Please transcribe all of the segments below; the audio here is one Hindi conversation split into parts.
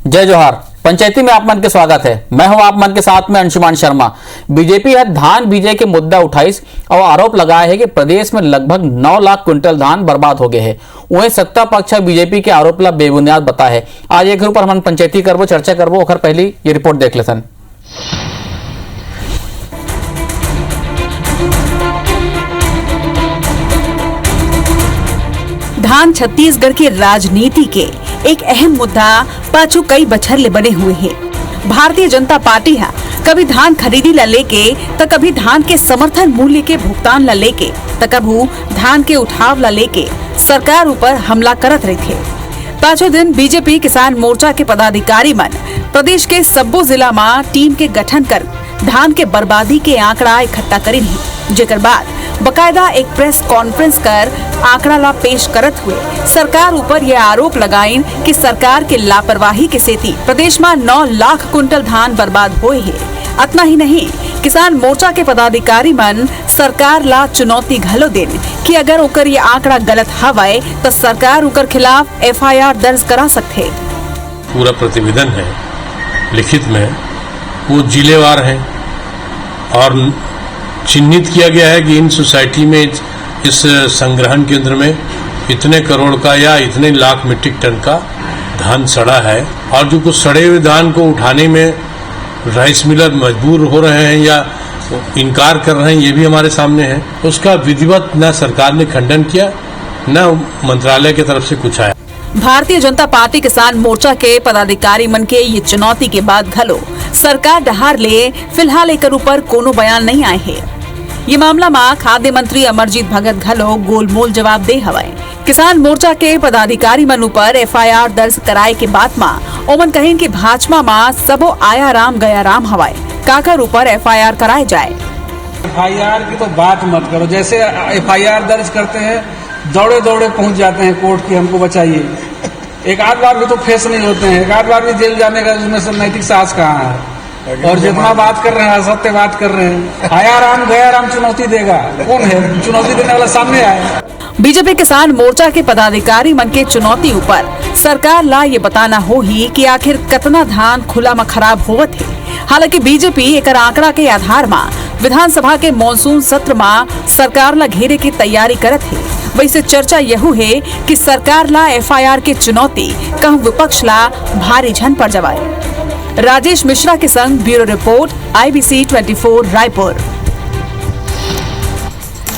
जय जोहार। पंचायती में आप मन के स्वागत है। मैं हूं आप मन के साथ में अंशुमान शर्मा। बीजेपी है धान बीजे के मुद्दा उठाइस और आरोप लगाया है कि प्रदेश में लगभग 9 लाख क्विंटल धान बर्बाद हो गए हैं। वहीं सत्ता पक्ष बीजेपी के आरोप ला बेबुनियाद बता है। आज एक ऊपर हम पंचायती करबो चर्चा करबो। ओखर पहली ये रिपोर्ट देख लेसन। धान छत्तीसगढ़ की राजनीति के एक अहम मुद्दा पाछू कई बछरले बने हुए हैं। भारतीय जनता पार्टी है कभी धान खरीदी ला लेके तो कभी धान के समर्थन मूल्य के भुगतान ला लेके तो कभी धान के उठाव ला लेके सरकार ऊपर हमला करत रही थे। पांचों दिन बीजेपी किसान मोर्चा के पदाधिकारी मन प्रदेश के सब्बो जिला में टीम के गठन कर धान के बर्बादी के आंकड़ा इकट्ठा करी है। जेकर बाद बकायदा एक प्रेस कॉन्फ्रेंस कर आंकड़ा ला पेश करत हुए सरकार ऊपर यह आरोप लगाइन कि सरकार के लापरवाही के सेती प्रदेश में 9 लाख कुंटल धान बर्बाद हुए है। इतना ही नहीं, किसान मोर्चा के पदाधिकारी मन सरकार ला चुनौती घलो देन कि अगर ओकर ये आंकड़ा गलत हवाए तो सरकार ओकर खिलाफ FIR दर्ज करा सकते। पूरा प्रतिवेदन है लिखित में, वो जिलेवार है और चिन्हित किया गया है कि इन सोसाइटी में इस संग्रहण केंद्र में इतने करोड़ का या इतने लाख मीट्रिक टन का धान सड़ा है। और जो कुछ सड़े हुए धान को उठाने में राइस मिलर मजबूर हो रहे हैं या इनकार कर रहे हैं, ये भी हमारे सामने है। उसका विधिवत न सरकार ने खंडन किया न मंत्रालय की तरफ से कुछ आया। भारतीय जनता पार्टी किसान मोर्चा के पदाधिकारी मन के ये चुनौती के बाद घलो सरकार डहार ले फिलहाल एक ऊपर कोनो बयान नहीं आए है। ये मामला में खाद्य मंत्री अमरजीत भगत घलो गोलमोल जवाब दे हवाए। किसान मोर्चा के पदाधिकारी मन ऊपर FIR दर्ज कराए के बाद में ओमन कहें कि भाजपा में सबो आया राम गया राम हवाए। काकर ऊपर FIR कराए जाए। FIR की तो बात मत करो। जैसे FIR दर्ज करते हैं दौड़े दौड़े पहुंच जाते हैं कोर्ट की, हमको बचाइए। एक आध बार भी तो फेस नहीं होते हैं, एक आध बार भी जेल जाने का उसमें से नैतिक साहस कहाँ है। और जितना बात कर रहे हैं असत्य बात कर रहे हैं। आया राम गया राम चुनौती देगा, कौन है चुनौती देने वाला? सामने आए। बीजेपी किसान मोर्चा के पदाधिकारी मन के चुनौती ऊपर सरकार ला ये बताना हो ही कि आखिर कितना धान खुला में खराब होवत है। हालांकि बीजेपी एक आंकड़ा के आधार में विधानसभा के मॉनसून सत्र में सरकार ला घेरे की तैयारी करत है। वैसे चर्चा यहू है कि सरकार ला FIR के चुनौती कहूँ विपक्ष ला भारी झन पर जवाए। राजेश मिश्रा के संग ब्यूरो रिपोर्ट IBC 24 रायपुर।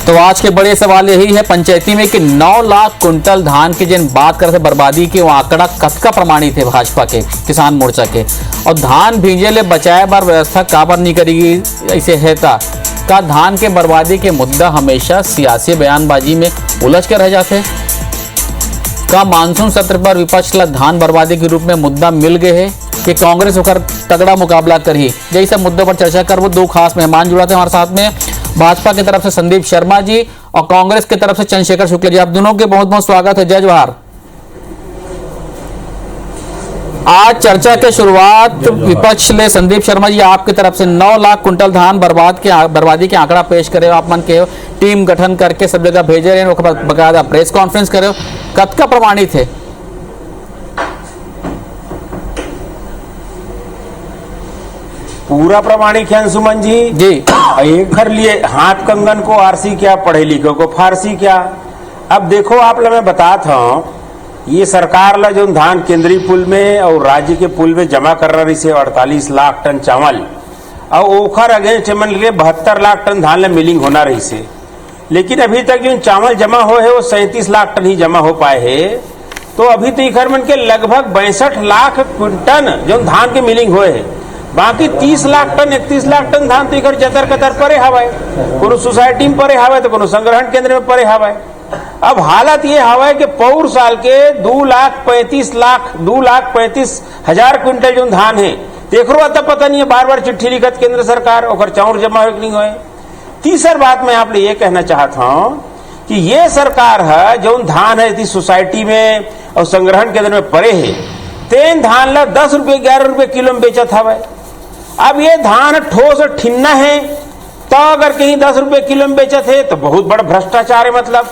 तो आज के बड़े सवाल यही है पंचायती में कि 9 लाख कुंटल धान की जिन बात करते बर्बादी के वो आंकड़ा कतका प्रमाणित है भाजपा के किसान मोर्चा के। और धान भीजे ले बचाए बार व्यवस्था काबर नहीं करेगी ऐसे है का धान के बर्बादी के मुद्दा हमेशा सियासी बयानबाजी में उलझ कर रह जाते। का मानसून सत्र पर विपक्ष ला धान बर्बादी के रूप में मुद्दा मिल गए है कि कांग्रेस होकर तगड़ा मुकाबला करी। यही सब मुद्दों पर चर्चा कर वो दो खास मेहमान जुड़ा थे हमारे साथ में। भाजपा की तरफ से संदीप शर्मा जी और कांग्रेस की तरफ से चंद्रशेखर शुक्ला जी। आप दोनों के बहुत बहुत स्वागत है। जय जोहार। आज चर्चा के शुरुआत विपक्ष ले संदीप शर्मा जी आपकी तरफ से 9 लाख कुंटल धान बर्बादी के आंकड़ा पेश करे। आप मन के टीम गठन करके सब जगह भेजे रहे, बकायदा प्रेस कॉन्फ्रेंस करे, कतका प्रमाणित है? पूरा प्रमाणिक है अंशुमन जी। एक घर लिए हाथ कंगन को आरसी क्या, पढ़े लिखे को फारसी क्या। अब देखो आप लोग मैं बताता हूँ, ये सरकार ला जो धान केंद्रीय पुल में और राज्य के पुल में जमा कर रही से 48 लाख टन चावल और ओखर अगेंस्ट मन लिए 72 लाख टन धान ला मिलिंग होना रही से। लेकिन अभी तक जो चावल जमा हो है वो 37 लाख टन ही जमा हो पाए है। तो अभी तो इखर मन के लगभग 62 लाख टन जो धान के मिलिंग हुए है। बाकी 30 लाख टन 31 लाख टन धान तो इधर जतर कतर परे हवाए, कोनो सोसाइटी में परे हवाए तो कोनो संग्रहण केंद्र में परे हवाए। अब हालत ये हवाए कि पौर साल के 2,35,000 क्विंटल जो धान है देख रो तब पता नहीं है। बार बार चिट्ठी लिखत केंद्र सरकार और चाउर जमा हो नहीं हुए। तीसरी बात मैं आप ये कहना चाहता हूँ कि ये सरकार है जो धान है इस सोसाइटी में और संग्रहण केंद्र में परे है, तेन धान ला 10 रुपये 11 रुपये किलो में बेचत हवाए। अब ये धान ठोस ठिन्ना है तो अगर कहीं 10 रुपए किलो में बेचत है तो बहुत बड़ा भ्रष्टाचार है। मतलब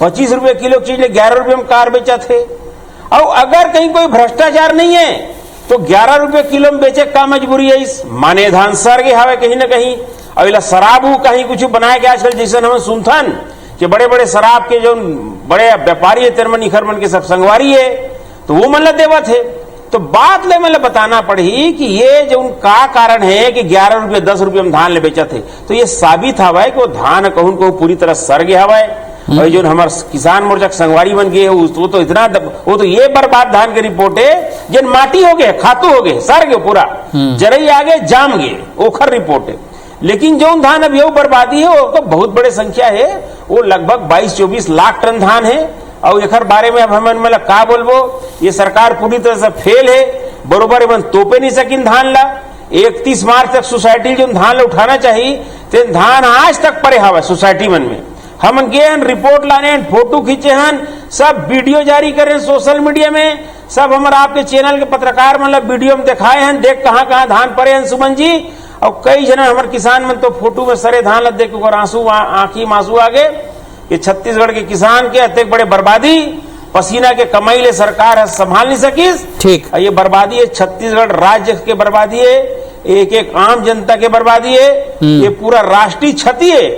25 रुपए किलो की चीज 11 रुपए में कार बेचत है। और अगर कहीं कोई भ्रष्टाचार नहीं है तो 11 रुपए किलो में बेचे का मजबूरी है? इस माने धान सर के हवे कहीं ना कहीं। अब इला शराब कहीं कुछ बनाए के आजकल जैसे हम सुनथन कि बड़े बड़े शराब के जो बड़े व्यापारी है तेरमन इखर मन के सब संगवारी है, तो वो मतलब देवत है। तो बात ले मतलब बताना पड़ी कि ये जो उनका कारण है कि 11 रुपये 10 रुपये में धान ले बेचा थे, तो ये साबित हवा है कि वो धान कहूं को पूरी तरह सर गया हवा है। और जो हमारे किसान मोर्चा संगवारी बन गए वो तो इतना वो तो ये बर्बाद धान की रिपोर्ट है जिन माटी हो गए, खातू हो गए, सर गए पूरा, जरई आगे जाम गए, ओखर रिपोर्ट है। लेकिन जो धान अब ये बर्बादी है वो तो बहुत बड़े संख्या है, वो लगभग 22-24 लाख टन धान है। और एक बारे में अब हमें मतलब का बोलबो, ये सरकार पूरी तरह से फेल है, बरोबर एवं तोपे नहीं सकिन धान ला। 31 मार्च तक सोसाइटी जो धान ला उठाना चाहिए, तो धान आज तक पड़े हवा सोसाइटी मन में। हम गए हन रिपोर्ट लाने, फोटो खींचे हन, सब वीडियो जारी करे सोशल मीडिया में, सब हमारे आपके चैनल के पत्रकार मतलब वीडियो में दिखाए हैं, देख कहाँ कहाँ धान पड़े हैं सुमन जी। और कई जन हमारे किसान मन तो फोटो में सरे धान ला देख आंसू आंखी मांसू आगे कि छत्तीसगढ़ के किसान के अत्यंत बड़े बर्बादी, पसीना के कमाई ले सरकार है संभाल नहीं सकीस। ठीक, ये बर्बादी है छत्तीसगढ़ राज्य के बर्बादी है, एक एक आम जनता के बर्बादी है, ये पूरा राष्ट्रीय क्षति है।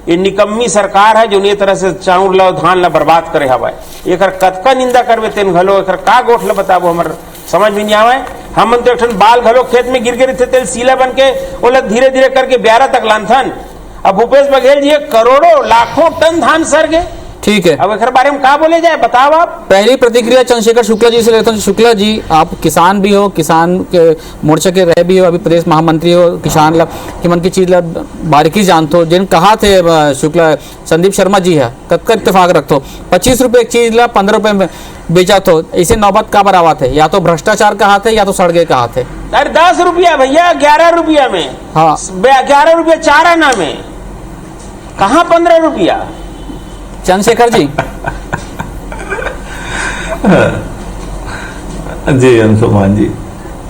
ये निकम्मी सरकार है जो ये तरह से चाउर ला धान ला बर्बाद करे हवा है। एक कतका निंदा करवे तेन घलो एक का गोठ ला बताबो, हमारे समझ में नहीं आवे। हम तो एक बाल घलो खेत में गिर थे तेल सीला बन के वो लोग धीरे धीरे करके 11 तक लानथन। अब भूपेश बघेल जी करोड़ों लाखों टन धान सर गए। ठीक है, अब एक बारे में क्या बोले जाए बताओ आप। पहली प्रतिक्रिया चंद्रशेखर शुक्ला जी से लेता हूँ। शुक्ला जी, आप किसान भी हो, किसान के मोर्चा के रहे भी हो, अभी प्रदेश महामंत्री हो, किसान ला कि मन की चीज ला बारीकी जानते हो। जिन कहा थे शुक्ला संदीप शर्मा जी है कतका इत्तेफाक रखते हो, 25 रुपए एक चीज ला 15 रुपए में बेचा तो इसे नौबत का बराबर थे, या तो भ्रष्टाचार कहा थे या तो सड़गे कहा थे। अरे 10 रुपया भैया, 11 रुपया में, हाँ 11 रुपया 4 आना में, कहाँ 15 रुपया। चंद्रशेखर जी जी अंशुमान जी,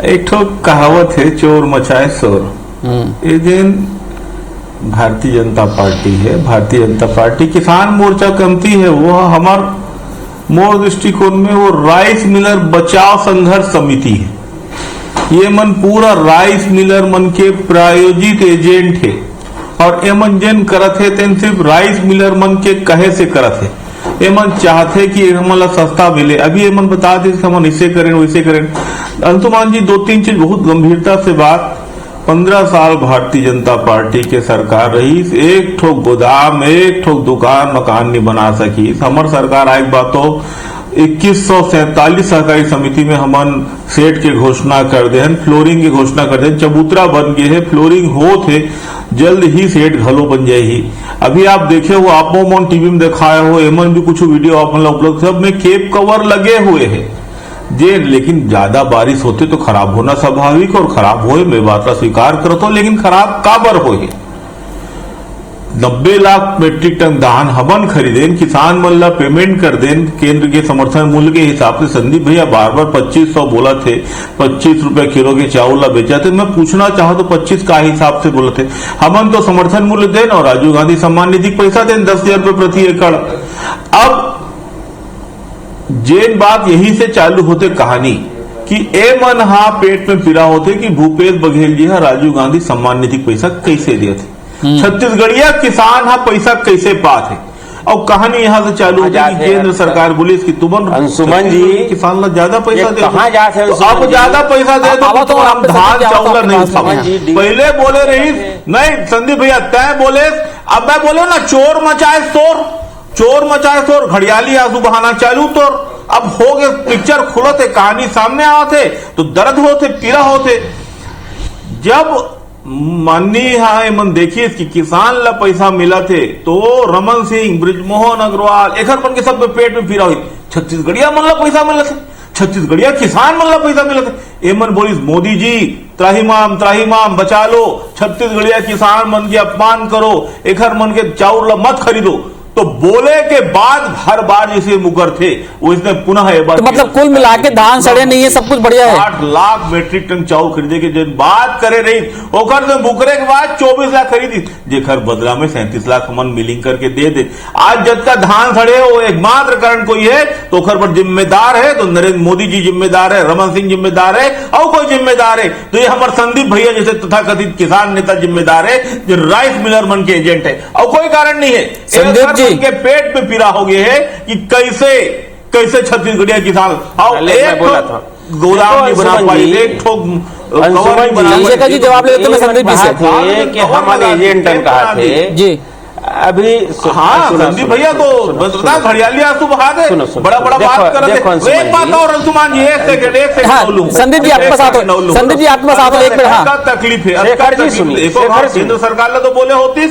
एक ठो कहावत है चोर मचाए शोर। ये जिन भारतीय जनता पार्टी है, भारतीय जनता पार्टी किसान मोर्चा कमती है, वो हमार मोर दृष्टिकोण में वो राइस मिलर बचाव संघर्ष समिति है। ये मन पूरा राइस मिलर मन के प्रायोजित एजेंट है, और एमन जन करत है तेन सिर्फ राइस मिलर मन के कहे से करत है। एमन चाहते कि हमन ला सस्ता मिले। अभी एमन बता दे हम इसे करें वैसे करें। अंशुमान जी, 2-3 चीज बहुत गंभीरता से बात। 15 साल भारतीय जनता पार्टी के सरकार रही, एक ठोक गोदाम, एक ठोक दुकान मकान नहीं बना सकी। हमर सरकार आए बात तो 2147 सहकारी समिति में हमन सेट के घोषणा कर दे, फ्लोरिंग की घोषणा कर दे, चबूतरा बन गए है, फ्लोरिंग हो थे, जल्द ही सेट घलो बन जाए ही। अभी आप देखे हो, आप मोन टीवी में दिखाए हो, एमन भी कुछ वीडियो अपन उपलब्ध, सब में केप कवर लगे हुए हैं जे। लेकिन ज्यादा बारिश होते तो खराब होना स्वाभाविक, और खराब होए मैं बात ला स्वीकार करता हूं, लेकिन खराब काबर होए। 90 लाख मेट्रिक टन धान हमन खरीदेन, किसान मन ला पेमेंट कर देन केंद्र के समर्थन मूल्य के हिसाब से। संदीप भैया बार-बार 2500 बोला थे, 25 रुपए किलो के चावल ला बेचा थे। मैं पूछना चाहूँ तो 25 का हिसाब से बोले थे। हमन तो समर्थन मूल्य देन और राजीव गांधी सम्मान निधि पैसा देन 10,000 रुपए प्रति एकड़। अब जेन बात यही से चालू होते कहानी कि ए मन हा पेट में पीड़ा होते कि भूपेश बघेल जी हा राजीव गांधी सम्मान निधि पैसा कैसे दिए थे, छत्तीसगढ़िया किसान हा पैसा कैसे पाते। और कहानी यहाँ से चालू होती कि केंद्र सरकार बोली कि तुम अंशुमन जी किसान ला ज्यादा पैसा दे, कहाँ जाते तो अब ज्यादा पैसा दे दो तो हम धान चावल नहीं खाओ। पहले बोले रही नहीं संदीप भैया, तय बोले, अब मैं बोले ना चोर मचाए शोर, चोर मचाए शोर, घड़ियाली आंसू बहाना चालू तोर। अब हो गए पिक्चर खुलते, कहानी सामने आते तो दर्द होते, पीड़ा होते। जब माननीय है मन देखिए कि किसान ला पैसा मिला थे तो रमन सिंह, ब्रिजमोहन अग्रवाल एक मन के सब पेट में पीड़ा हुई। छत्तीसगढ़िया मन ला पैसा मिला थे, छत्तीसगढ़िया किसान मन ला पैसा मिला थे। एमन बोली मोदी जी त्राहिमाम बचा लो, छत्तीसगढ़िया किसान मन के अपमान करो, एक मन के चाउर ला मत खरीदो। तो बोले के बाद हर बार जैसे मुकर थे वो इसने पुनः एक बार तो मतलब कुल मिला के धान सड़े नहीं है, सब कुछ बढ़िया है। 8 लाख मीट्रिक टन चाउर खरीदे के जो बात करे रही ओकर तो मुकरे के बाद 24 लाख खरीदी जेखर बदला में 37 लाख हमन मिलिंग करके दे दे। आज जब तक धान सड़े वो एकमात्र कारण कोई है तो ओकर पर जिम्मेदार है तो नरेंद्र मोदी जी जिम्मेदार है, रमन सिंह जिम्मेदार है और कोई जिम्मेदार है तो ये हमारे संदीप भैया जैसे तथाकथित किसान नेता जिम्मेदार है जो राइस मिलर मन के एजेंट है और कोई कारण नहीं है। संदीप जी के पेट में पीड़ा हो गया है कि कैसे छत्तीसगढ़िया किसान गोदाम नहीं बना पाई, एक ठोक चंद्रशेखर जी जवाब ले लेते हैं संदीप जी से कि हम एजेंट कहा थे जी। अभी हाँ संदीप भैया तो घड़ियाली आंसू बहा दे, बड़ा बड़ा बात कर रहे थे। एक बात और अंशुमान जी, एक सेकंड हाँ, संदीप जी आपके पास आओ, संदीप जी आपके पास आओ, एक मिनट। हाँ तकलीफ है केंद्र सरकार ने तो बोले होती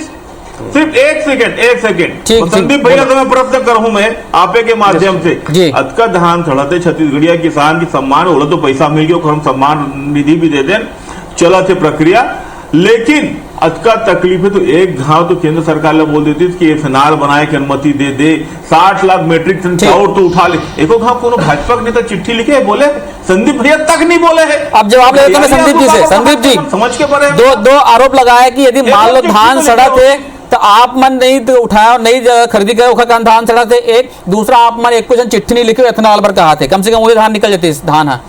सिर्फ एक सेकंड संदीप भैया तो मैं प्रश्न करूं मैं आपे के माध्यम से अतका धान सड़ते छत्तीसगढ़िया किसान की सम्मान हो तो पैसा मिल गया हम सम्मान निधि भी दे दें चला थे प्रक्रिया, लेकिन अतका तकलीफ है तो एक घाव तो केंद्र सरकार ने बोल देती कि एथेनॉल बनाए की अनुमति दे 60 लाख मीट्रिक टन चाउर तो उठा ले। एको घाव कोनो भाजपा के नेता चिट्ठी लिखे बोले संदीप भैया तक नहीं बोले है। अब जवाब ले लेते हैं संदीप जी से। संदीप जी समझ के पड़े दो आरोप लगाया कि यदि मान लो धान सड़ा थे तो आप मन नहीं तो उठाया और नहीं खरीदी गए ओखर कारण धान सड़ा थे। एक दूसरा आप मन एक क्वेश्चन चिट्ठी नहीं लिखे एथेनॉल पर कहा थे, कम से कम वही धान निकल जाते धान। है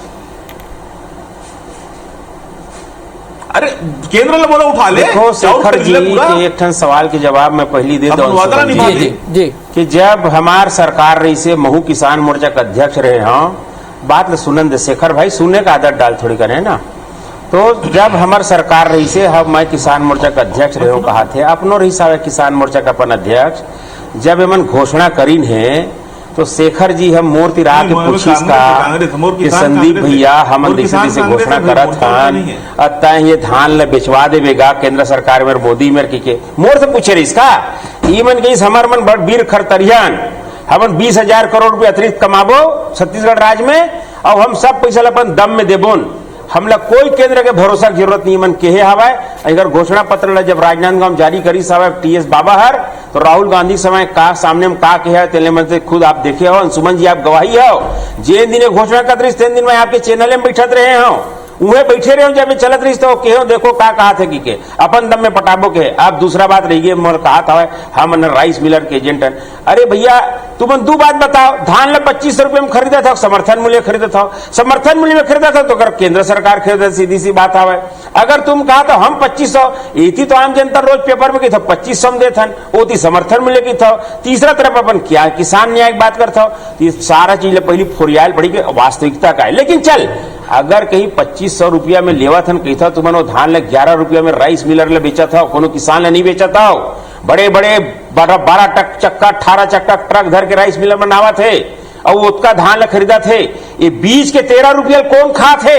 अरे केंद्र ने बोला उठा ले। देखो शेखर जी के एक ठन सवाल के जवाब मैं पहली दे दूं जी कि जब हमार सरकार रही से महू किसान मोर्चा का अध्यक्ष रहे हैं, बात न सुनन दे शेखर भाई, सुनने का आदत डाल थोड़ी करे ना। तो जब हमार सरकार रही से हम मैं किसान मोर्चा का अध्यक्ष रहे कहा थे अपनो रही सावे किसान मोर्चा का अपन अध्यक्ष, जब एमन घोषणा करीन है तो शेखर जी हम मूर्ति राह के पूछिस का कि संदीप भैया हम दिशा से घोषणा करत हन अतः ये धान ल बेचवा देवेगा केंद्र सरकार में मोदी में के मोर से पूछे रही इसका ई मन के हमार मन बड़ वीर खरतरियान हमन 20,000 करोड़ रुपए अतिरिक्त कमाबो छत्तीसगढ़ राज्य में और हम सब पैसा अपन दम में देबोन। हमला कोई केंद्र के भरोसा की जरूरत नहीं मन केहे हवाय। अगर घोषणा पत्र जब राजनांदगांव जारी करी साहब टीएस बाबा हर तो राहुल गांधी समय का सामने में का कहे तेले मन से खुद आप देखे हो, अंशुमन जी आप गवाही हो। जिन दिन घोषणा कर तीन दिन में आपके चैनल में बैठत रहे हो उहे बैठे रहे जब चलत रही तो कहो देखो का कहा थे कि के अपन दम में पटाबो के। अब दूसरा बात रही गई मोर कहा था हम राइस मिलर के एजेंट। अरे भैया तुम दो बात बताओ, धान ला 2500 रुपये में खरीदा था, समर्थन मूल्य खरीदा था, समर्थन मूल्य में खरीदा था तो अगर केंद्र सरकार खरीदा सीधी सी बात आवे। अगर तुम कहा तो हम 2500 ये तो आम जनता रोज पेपर में की था 2500 में देथन वो थी समर्थन मूल्य की था। तीसरा तरफ अपन क्या किसान न्याय की बात करता तो सारा चीज पहली फोरियाल पड़ी के वास्तविकता का है। लेकिन चल अगर कहीं 2500 रुपया में लेवा थन कही था तुम धान ले 11 रुपया में राइस मिलर ले बेचा था, कोनो किसान ने नहीं बेचा था। बड़े बड़े 12 चक्का 18 चक्का ट्रक धर के राइस मिलर में नावा थे और उसका धान ले खरीदा थे। ये बीज के 13 रुपया कौन खा थे?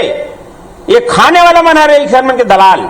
ये खाने वाला मना रहे किसान मन के दलाल,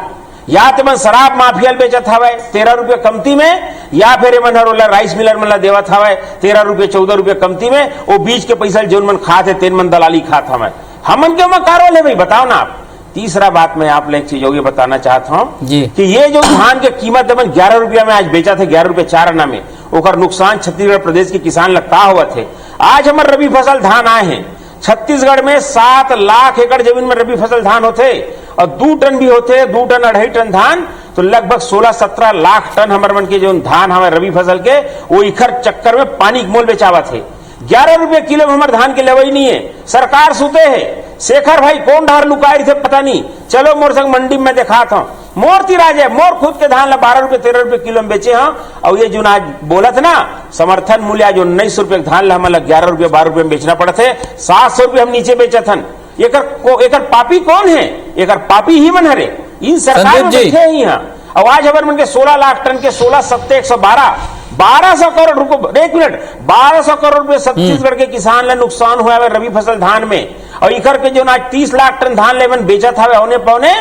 या तो मन शराब माफिया बेचा था 13 रुपये कमती में, या फिर मन राइस मिलर मन देवा था 13 रुपये 14 रुपये कमती में। वो बीज के पैसा जो मन खाते तेन मन दलाली खा था। हमन क्यों मकारो ले भाई बताओ ना आप। तीसरा बात मैं आप एक चीज ये बताना चाहता हूं कि ये जो धान की कीमत है 11 रुपया में आज बेचा थे 11 रुपये 4 आना में, ओकर नुकसान छत्तीसगढ़ प्रदेश के किसान लगता हुआ थे। आज हमारे रबी फसल धान आए हैं छत्तीसगढ़ में 7 लाख एकड़ जमीन में रबी फसल धान होते और 2 टन भी होते 2 टन 2.5 टन धान तो लगभग 16-17 लाख टन हमारे मन के जो धान हमारे रबी फसल के वो इखर चक्कर में पानी के मोल बेचावा थे। 11 रुपये किलो में हमारे धान के लेवई नहीं है, सरकार सुते है। शेखर भाई कौन ढार लुकाई थे पता नहीं, चलो मोर संग मंडी में देखा था मोर तिराज है मोर खुद के धान ला 12 रुपये 13 रुपये किलो में बेचे हाँ। और ये जो आज बोला था ना समर्थन मूल्य जो 1900 रुपये धान ला हमारा 11 रुपये 12 रुपये में बेचना पड़ा थे, 700 रुपये हम नीचे बेचा था। एकर पापी कौन है? एकर पापी ही मन हरे इन सरकार में बैठे ही यहाँ। और आज हमारे मन के 16 लाख टन के 16 7 112 1200 करोड़ रुपए, एक मिनट 1200 करोड़ रुपए छत्तीसगढ़ के किसान ले नुकसान हुआ है रबी फसल धान में। और इकर के जो आज 30 लाख टन धान लेवन बेचा था औने पौने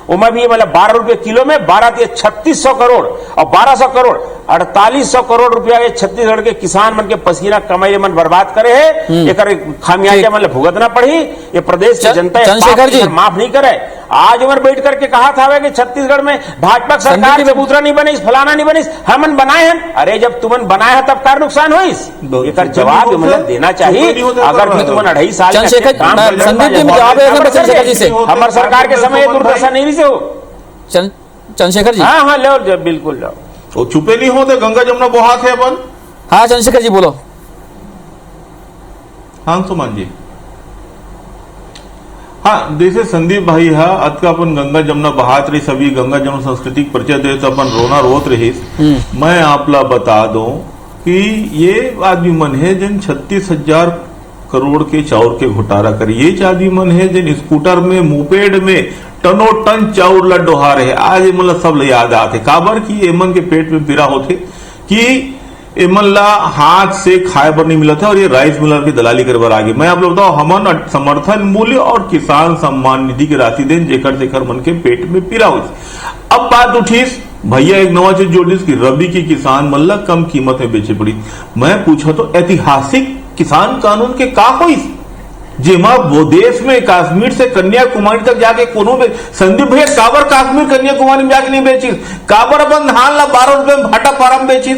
उमा भी मतलब 12 रुपये किलो में 12 3600 करोड़ और 1200 करोड़ 4800 करोड़ रुपया ये छत्तीसगढ़ के किसान मन के पसीना कमाई मन बर्बाद करे है, एक खामियाजा मतलब भुगतना पड़ी। ये प्रदेश की जनता चंद्रशेखर जी माफ नहीं करे। आज उमर बैठ करके कहा था कि छत्तीसगढ़ में भाजपा सरकार चबूतरा नहीं बनी, फलाना नहीं बनी, हमन बनाए हैं। अरे जब तुमन बनाए हैं तब कार नुकसान हुई, एक जवाब मतलब देना चाहिए। अगर भी तुमन 2.5 साल चंद्रशेखर संदीप जी में जवाब चंद्रशेखर जी से, हमारे सरकार के समय दुर्दशा नहीं रही से हो। चंद्रशेखर जी, हाँ लो बिल्कुल लो, वो छुपे नहीं होते, गंगा जमुना बहा थे अपन। हाँ चंद्रशेखर जी बोलो। हाँ सुमन जी, हाँ जैसे संदीप भाई है अत का अपन गंगा जमुना बहात रही, सभी गंगा जमुना संस्कृति परिचय दे तो अपन रोना रोत रही। मैं आपला बता दूं कि ये आदमी मन है जिन 36,000 करोड़ के चाउर के घोटाला करी, ये आदमी मन है जिन स्कूटर में मोपेड में टनों टन चाउर ला डोहा रहे। आज मतलब सब याद आते काबर की एमन के पेट में पीड़ा होते कि एमन ला हाथ से खाए बर नहीं मिला था और ये राइस मिलर की दलाली करे बर आगे। मैं आप लोग बताओ, हमन समर्थन मूल्य और किसान सम्मान निधि की राशि देन जेकर जेकर मन के पेट में पीड़ा हुई। अब बात उठीस भैया एक नवा चीज जोड़िस की रबी की किसान मन ला कम कीमत में बेचे पड़ी। मैं पूछा तो ऐतिहासिक किसान कानून के का हुई जेमा वो देश में कश्मीर से कन्याकुमारी तक जाके कोनो में संदीप भैया काबर कश्मीर कन्याकुमारी में जाके नहीं बेचिस, काबर अपन धान ला 12 रुपए में भाटा पारम बेचिस,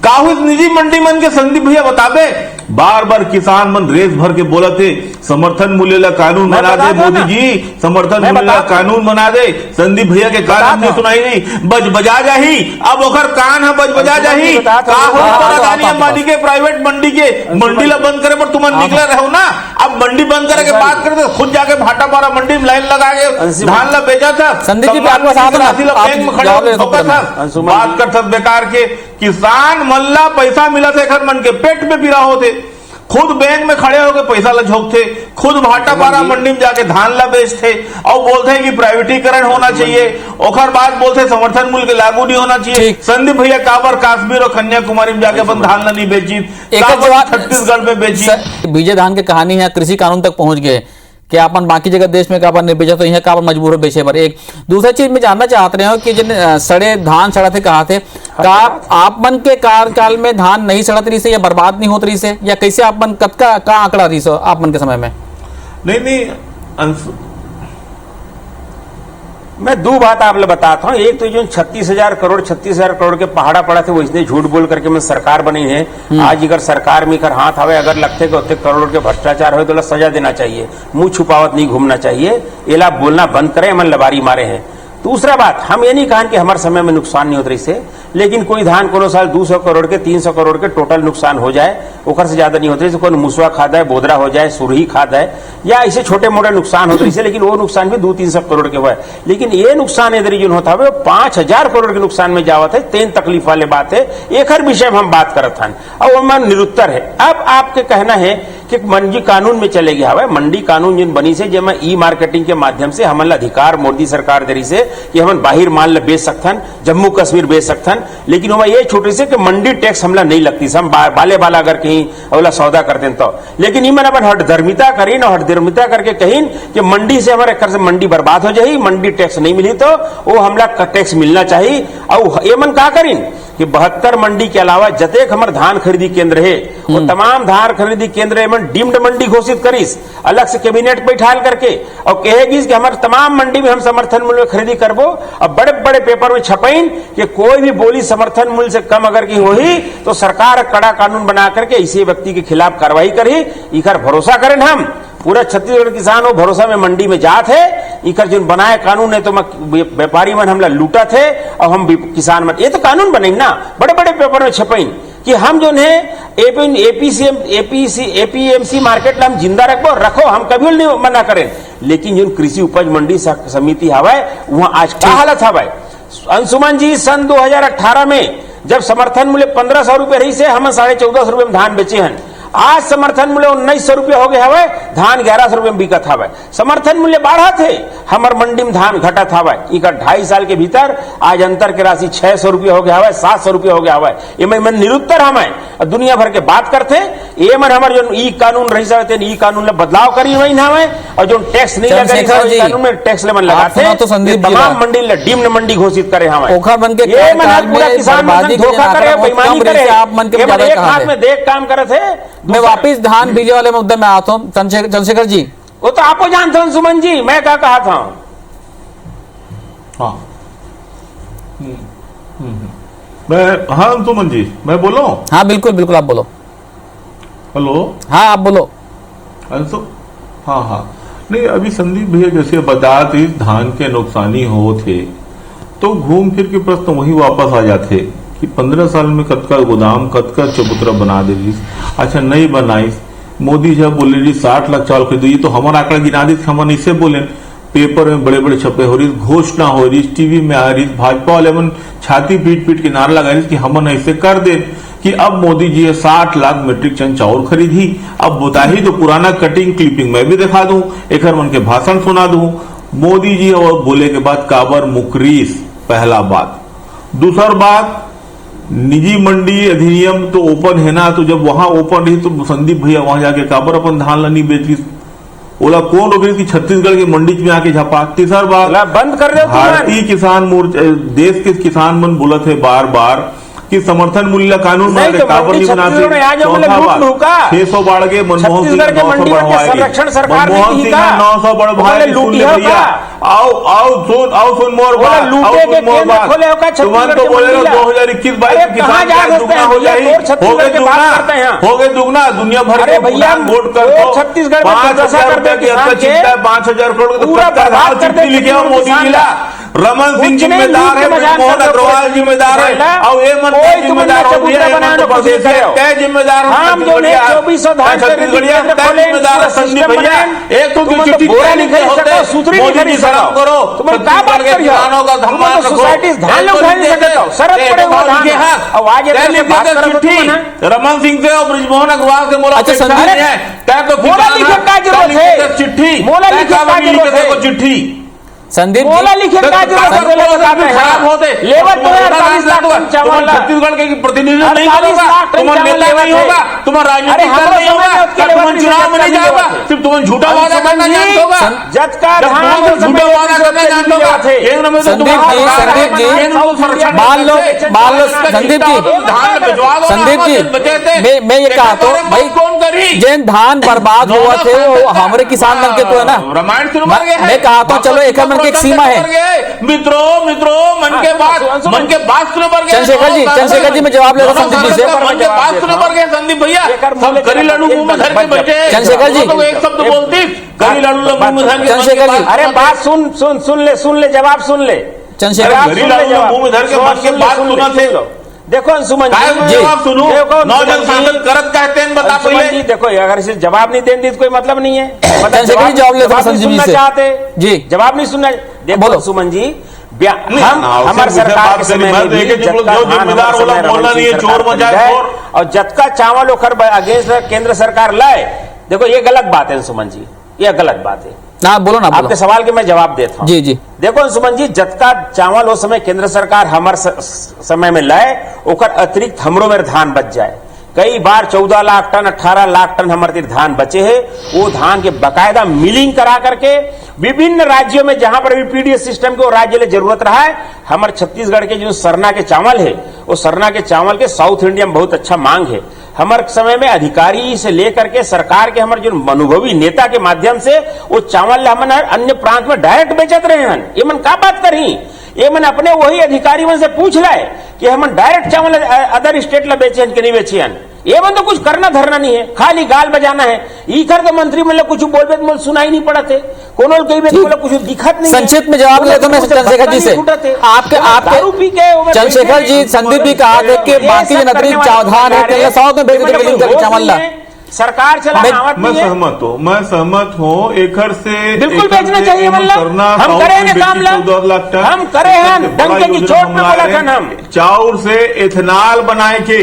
काहुस निजी मंडी मन के संदीप भैया बताबे। बार बार किसान मन रेस भर के बोला थे समर्थन मूल्य ला कानून बना दे मोदी जी, समर्थन मूल्य ला कानून बना दे। संदीप भैया के कान हमने सुनाई नहीं, बज बजा जाही, अब ओकर कान है बज बजा जाही। अदानी अंबानी के प्राइवेट मंडी के मंडी ला बंद करे पर तुम निकले रहो ना, अब मंडी बंद करे के बात करे तो खुद जाके भाटा पारा मंडी में लाइन लगा के धान ला बेचा था। संदीप जी आपका साथ बात कर सब बेकार के किसान मल्ला पैसा मिला थे घर मन के पेट में पीड़ा होते, खुद बैंक में खड़े होकर पैसा ला झोंकते, खुद भाटा पारा मंडी में जाके धान ला बेचते और बोलते हैं कि प्राइवेटीकरण होना चाहिए, और बाद बोलते समर्थन मूल्य लागू नहीं होना चाहिए। संदीप भैया काबर कश्मीर और कन्याकुमारी में जाके अपन धान ला नहीं बेची, छत्तीसगढ़ में बेची। बीजे धान की कहानी है, कृषि कानून तक पहुंच गए कि अपन बाकी जगह देश में काबर नहीं बेचा तो यहाँ काबर मजबूर हो बेचे पर। एक दूसरा चीज में जानना चाहते रहे हो कि जिन सड़े धान सड़ा थे कहा थे का आप मन के कार्यकाल में धान नहीं सड़त रही से या बर्बाद नहीं होत रही से, या कैसे आप मन कतका का आंकड़ा रही सो आप मन के समय में? नहीं मैं दो बात आप लोग बताता हूँ। एक तो जो 36,000 करोड़ के पहाड़ा पड़ा थे वो इसने झूठ बोल करके मैं सरकार बनी है। आज अगर सरकार में कर हाथ आवे अगर लगते कि उतने करोड़ के भ्रष्टाचार हो तो सजा देना चाहिए, मुंह छुपावत नहीं घूमना चाहिए, एला बोलना बंद करें, मन लबारी मारे हैं। दूसरा बात, हम ये नहीं कहा कि हमारे समय में नुकसान नहीं होता रही से, लेकिन कोई धान कोनो साल 200 करोड़ के 300 करोड़ के टोटल नुकसान हो जाए, ओकर से ज्यादा नहीं होता रही से, कोई मुसवा खाद है, बोदरा हो जाए, सुरही खाद है, या ऐसे छोटे मोटे नुकसान होते रही से, लेकिन वो नुकसान भी 200-300 करोड़ के हुआ है। लेकिन ये नुकसान इधर जो होता है 5,000 करोड़ के नुकसान में जावत है, 3 तकलीफ वाले बात है। एक हर विषय में हम बात करत हन और वो मन निरुत्तर है। अब आपके कहना है कि मंडी कानून में चले गया हवा, मंडी कानून जिन बनी से जेमा ई मार्केटिंग के माध्यम से हमन अधिकार मोदी सरकार दे रही से कि हम बाहर माल बेच सकथन, जम्मू कश्मीर बेच सकथन, लेकिन वह ये छोटे से कि मंडी टैक्स हमला नहीं लगती, हम बाले बाला अगर कहीं अवला सौदा करते तो। लेकिन इमन अपन हठधर्मिता करीन और हठधर्मिता करके कहीं कि मंडी से हमारे कर से मंडी बर्बाद हो जाए, मंडी टैक्स नहीं मिली तो वो हमला टैक्स मिलना चाहिए। और ये मन कहा करीन कि 72 मंडी के अलावा जतेक हमारे धान खरीदी केंद्र है वो तमाम धान खरीदी केंद्र में डीम्ड मंडी घोषित करीस, अलग से कैबिनेट बैठाल करके, और कहेगी कि हमारे तमाम मंडी में हम समर्थन मूल्य में खरीदी करबो। अब बड़े बड़े पेपर में छपाइन कि कोई भी बोली समर्थन मूल्य से कम अगर की होही तो सरकार कड़ा कानून बना करके इसी व्यक्ति के खिलाफ कार्रवाई करी। इकर भरोसा करें हम पूरा छत्तीसगढ़ किसान हो भरोसा में मंडी में जात है, इकर जो बनाए कानून है तो व्यापारी मन हमला लूटा थे और हम किसान मन, ये तो कानून बने ना, बड़े बड़े पेपर में छपाइन कि हम जो है एपीएमसी मार्केट हम जिंदा रखो, हम कभी नहीं मना करें। लेकिन जो कृषि उपज मंडी समिति हवाए वहां आज क्या हालत हवाए अंशुमन जी, सन 2018 में जब समर्थन मूल्य 1,500 रुपए रही से हम 1450 रुपए में धान बेचे हैं, आज समर्थन मूल्य 1900 रुपये हो गया हवे, धान 1100 रुपये में बिकत हवे। समर्थन मूल्य बढ़ा थे, हमर मंडी में धान घटत हवे। इका 2.5 साल के भीतर आज अंतर के राशि 600 रुपये हो गया हवे, 700 रुपये हो गया हवे। ये मन निरुत्तर हमें दुनिया भर के बात करते, ये मन हमारे जो ई कानून रही सकते ई कानून में बदलाव करी वही ना हमें, और जो टैक्स नहीं लगा कानून में टैक्स ले मन लगाते तो तमाम मंडी डीम्ड मंडी घोषित करे हमें। ओखर बन के ये मन पूरा किसान मन धोखा करे, बेईमानी करे। आप मन के एक हाथ में देख काम करे थे। मैं वापिस धान बीजे वाले मुद्दे में आता हूँ। चंद्रशेखर जी, वो तो आपको जानते हैं सुमन जी, मैं क्या कहा था। हाँ मैं, हाँ सुमन जी मैं बोलो। हाँ बिल्कुल बिल्कुल आप बोलो। हेलो, हाँ आप बोलो। अंशु, हाँ हाँ नहीं, अभी संदीप भैया जैसे बता थे धान के नुकसानी हो थे, तो घूम फिर के प्रश्न वही वापस आ जाते कि 15 साल में कतका गोदाम कतका चबूतरा बना दे रही। अच्छा नहीं बनाई, मोदी जब बोले रही 60 लाख चावल खरीदो, ये तो हमारा आंकड़ा गिना दी, हम इससे बोले पेपर में बड़े बड़े छपे हो रही, घोषणा हो रही, टीवी में आ रही, भाजपा वाले मन छाती पीट पीट के नारा लगा रही कि हम ऐसे कर दे कि अब मोदी जी 60 लाख मीट्रिक टन चावल खरीदी। अब बता ही तो पुराना कटिंग क्लिपिंग मैं भी दिखा दूं, एक मन के भाषण सुना दूं। मोदी जी और बोले के बाद काबर मुकरीस, पहला बात। दूसरा बात, निजी मंडी अधिनियम तो ओपन है ना, तो जब वहां ओपन रही तो संदीप भैया वहां जाके काबर अपन धान नहीं बेची, बोला कौन रोक रही थी छत्तीसगढ़ की मंडी में आके झापा। तीसरा बात, बंद कर दे। भारतीय किसान मोर्चा, देश के किसान मन बोला थे बार बार कि समर्थन मूल्य कानून में काबर नहीं बनाते। चौथा बात, 600 बढ़ गए, मनमोहन सिंह 900 बढ़वाएंगे, मनमोहन सिंह 900 बढ़वाए। आओ सुन मोर बात, तुमन तो बोले 2021-22 किसान दुगना हो जाए, हो गए दुगना। दुनिया भर के वोट कर छत्तीसगढ़ 5,000 रुपए की चिंता है, 5,000 करोड़ लिखे हो मोदी जिला। रमन सिंह जिम्मेदार है, मनमोहन अग्रवाल जिम्मेदार है, और ये मन जिम्मेदार हो गया, तय जिम्मेदार छत्तीसगढ़िया, तय जिम्मेदार संदीप भैया। एक तो चिट्ठी लिखे होते, मोदी जी शर्म करो, छत्तीसगढ़ के किसानों का सम्मान रखो। चिट्ठी रमन सिंह से और ब्रिजमोहन अग्रवाल से मुलाकात है, चिट्ठी संदीप बोला लिखे खराब होते लेबर छत्तीसगढ़ के प्रतिनिधित्व नहीं करोगा, तुम्हारा नेता नहीं होगा, तुम्हारा राजनीतिक दल नहीं होगा, तुम्हारा चुनाव में नहीं जाओगा, सिर्फ तुम्हें झूठा वादा करना जानते होगा, जज का झूठा वादा करना जानते होगा। केंद्र में संदीप जी मैं ये कहा तो भाई जिन धान बर्बाद हुआ थे वो हमारे किसान मन के तो है ना, रामायण मैं कहा तो चलो एक मन की एक सीमा है। मित्रों मन के बात सुनो पर चंद्रशेखर जी मैं जवाब ले रहा हूँ संदीप जी से। मन के बात सुनो पर गए संदीप भैया, सब करी लड्डू मुंह में धर के बैठे। चंद्रशेखर जी तो एक शब्द बोलती करी लड्डू मुंह में धर के। चंद्रशेखर जी अरे बात सुन ले जवाब सुन ले। चंद्रशेखर करी लड्डू मुंह में धर के मन के बात सुना थे। देखो अंशुमन जी जवाब सुनो, नौजन सांसद करत कहते हैं, बता पहले। देखो अगर इसे जवाब नहीं देने दी तो कोई मतलब नहीं है। जवाब लेते संजीव जी से जी, जवाब नहीं सुनना। देखो सुमन जी, हम हमारे सरकार के समय में भी जिम्मेदार बोलना नहीं है, चोर मजाक और जतका चावल ओखर अगेंस्ट केंद्र सरकार लाए, देखो ये गलत बात है सुमन जी, ये गलत बात है। ना बोलो ना, आपके सवाल के मैं जवाब देता हूँ। जी जी देखो सुमन जी, जतका चावल उस समय केंद्र सरकार हमारे समय में लाए, ओकर अतिरिक्त हमरो में धान बच जाए। कई बार 14 लाख टन 18 लाख टन हमारे धान बचे हैं। वो धान के बकायदा मिलिंग करा करके विभिन्न राज्यों में जहां पर भी पीडीएस सिस्टम के वो राज्य ले जरूरत रहा है, हमारे छत्तीसगढ़ के जो सरना के चावल है, वो सरना के चावल के साउथ इंडिया में बहुत अच्छा मांग है। हमारे समय में अधिकारी से लेकर के सरकार के हमारे जो अनुभवी नेता के माध्यम से वो चावल हमन अन्य प्रांत में डायरेक्ट बेचत रहे हैं। ये मन का बात करी, ये मन अपने वही अधिकारी मन से पूछ लाए कि हम डायरेक्ट चावल अदर स्टेट ला बेचे कि नहीं बेचे। ये मन तो कुछ करना धरना नहीं है, खाली गाल बजाना है। इकर तो मंत्री मतलब कुछ बोलबे तो सुनाई नहीं पड़ते, कोनो कई बेत बोला कुछ दिखत नहीं। संक्षिप्त में जवाब लेता मैं चंद्रशेखर जी से। आपके चंद्रशेखर जी, संदीप जी कहा कि बाकी जो अतिरिक्त चावधान है 100 में भेज देंगे चावल ला सरकार चला। मैं सहमत हूँ एकर से बिल्कुल बेचना चाहिए। हम करेंगे काम, हम करे हैं डंके की चोट में बोला था हम। चाउर से एथेनॉल बनाए के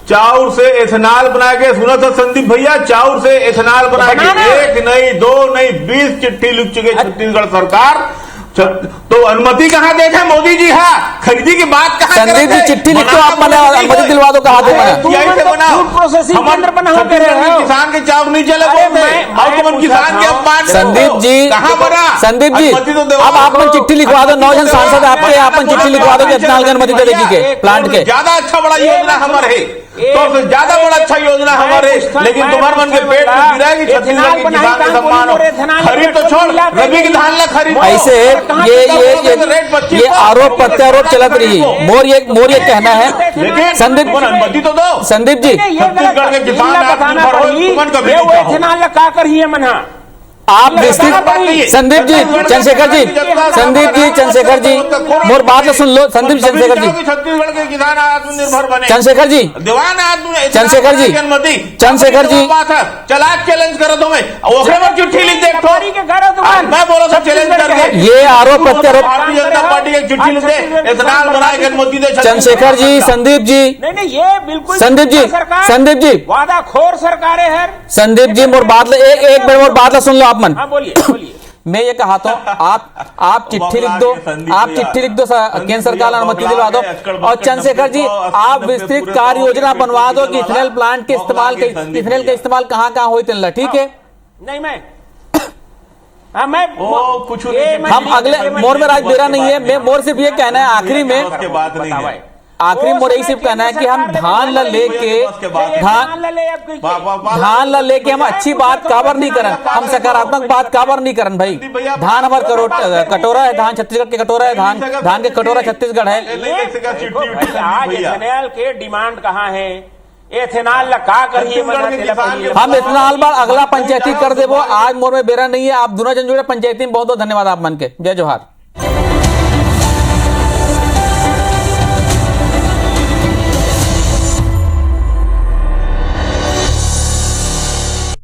चाउर से एथेनॉल बना के, सुना था संदीप भैया, चाउर से एथेनॉल बना के 1 नहीं 2 नहीं 20 चिट्ठी लिख चुके छत्तीसगढ़ सरकार। तो अनुमति कहाँ देते हैं मोदी जी? हाँ, खरीदी की बात कहाँ? संदीप जी चिट्ठी लिख दो, आप बना अनुमति दिलवा दो, कहा किसान के चाउर नहीं चले और किसान के अपमान। संदीप जी कहाँ बना? संदीप जी अब आप चिट्ठी लिखवा दो, 9 जन सांसद आपके, आप चिट्ठी लिखवा दो कि एथेनॉल की अनुमति दे देगी के प्लांट के। ज्यादा अच्छा बड़ा योजना हमारे है, तो ज्यादा बड़ा अच्छा योजना हमारे, लेकिन तुम्हारे मन के पेट में गिरा है कि छत्तीसगढ़ के किसान का सम्मान हो। खरीद तो छोड़, रबी की धान ला खरीद। ऐसे ये आरोप प्रत्यारोप चलत रही। मोर ये कहना है संदीप, अनुमति तो दो संदीप जी। छत्तीसगढ़ के किसान आत्मनिर्भर हो, तुमन कभी नहीं का करिए मना आप विस्तृत संदीप जी चंद्रशेखर जी, संदीप जी चंद्रशेखर जी मोर बात सुन लो। संदीप चंद्रशेखर जी, छत्तीसगढ़ के किसान आत्मनिर्भर बने। चंद्रशेखर जी, दीवान चंद्रशेखर जी, चंद्रशेखर जी चला चैलेंज करो तुम्हें, चिट्ठी लिख दे मैं बोला था चैलेंज करके। ये आरोप प्रत्यारोप भारतीय जनता पार्टी की चिट्ठी लिख दे, एथेनॉल बनाए के अनुमति दे। चंद्रशेखर जी, संदीप जी, नहीं ये बिल्कुल संदीप जी, संदीप जी वादा खोर सरकारें है। संदीप जी मोर बात एक मिनट मोर बात सुन लो आप मन। हाँ बोलिए बोलिए। मैं ये कहा था आप चिट्ठी लिख दो, आप चिट्ठी लिख दो, केंद्र सरकार अनुमति दिलवा दो। और चंद्रशेखर जी आप विस्तृत कार्य योजना बनवा दो कि इथेनॉल प्लांट के इस्तेमाल, इथेनॉल का इस्तेमाल कहाँ कहाँ हो तिल्ला, ठीक है? नहीं मैं कुछ हम अगले मोर में राज बेरा नहीं है। मैं मोर सिर्फ ये कहना है आखिरी में, आखिरी मोर यही सिर्फ कहना है कि हम धान ला लेके हम अच्छी बात काबर नहीं करन, हम सकारात्मक बात काबर नहीं करन भाई। धान हमारा कटोरा है, धान छत्तीसगढ़ के कटोरा है, धान के कटोरा छत्तीसगढ़ है। आज एथेनॉल के डिमांड कहाँ है? एथेनॉल का करिए हम एथेनॉल बार अगला पंचायती कर देवो। आज मोर में बेरा नहीं है। आप दोनों जन जुड़े पंचायती में बहुत बहुत धन्यवाद आप मन के। जय जोहार।